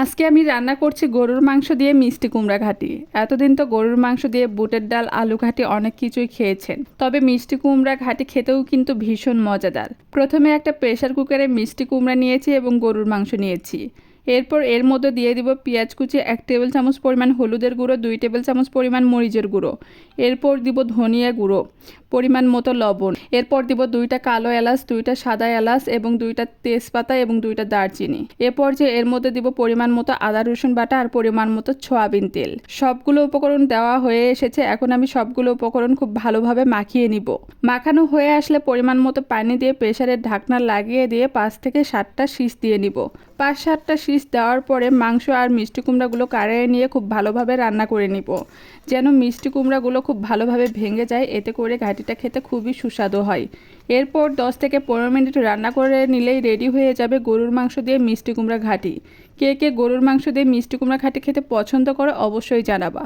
আজকে আমি রান্না করছি গরুর মাংস দিয়ে মিষ্টি কুমড়া ঘাটি। এতদিন তো গরুর মাংস দিয়ে বুটের ডাল, আলু ঘাটি অনেক কিছুই খেয়েছেন, তবে মিষ্টি কুমড়া ঘাটি খেতেও কিন্তু ভীষণ মজাদার। প্রথমে একটা প্রেসার কুকারে মিষ্টি কুমড়া নিয়েছি এবং গরুর মাংস নিয়েছি। এরপর এর মধ্যে দিয়ে দিব পেঁয়াজ কুচি 1 টেবিল চামচ পরিমাণ হলুদের গুঁড়ো, 2 টেবিল চামচ পরিমাণ মরিচের গুঁড়ো। এরপর দিব ধনিয়া গুঁড়ো, পরিমাণ মতো লবণ। এরপর দিব 2টা কালো এলাচ, 2টা সাদা এলাচ এবং 2টা তেজপাতা এবং 2টা দারচিনি। এরপর যে এর মধ্যে দিব পরিমাণ মতো আদা রসুন বাটা আর পরিমাণ মতো সয়াবিন তেল। সবগুলো উপকরণ দেওয়া হয়ে এসেছে। এখন আমি সবগুলো উপকরণ খুব ভালোভাবে মাখিয়ে নিব। মাখানো হয়ে আসলে পরিমাণ মতো পানি দিয়ে প্রেসারের ঢাকনা লাগিয়ে দিয়ে 5 থেকে 7টা শীষ দিয়ে নিব। 5-7টা শীষ দেওয়ার পরে মাংস আর মিষ্টি কুমড়াগুলো কাড়িয়ে নিয়ে খুব ভালোভাবে রান্না করে নিব, যেন মিষ্টি কুমড়াগুলো খুব ভালোভাবে ভেঙে যায়। এতে করে ঘাটিটা খেতে খুবই সুস্বাদু হয়। এরপর 10 থেকে 15 মিনিট রান্না করে নিলেই রেডি হয়ে যাবে গরুর মাংস দিয়ে মিষ্টি কুমড়া ঘাটি। কে কে গরুর মাংস দিয়ে মিষ্টি কুমড়া ঘাটি খেতে পছন্দ করে অবশ্যই জানাবা।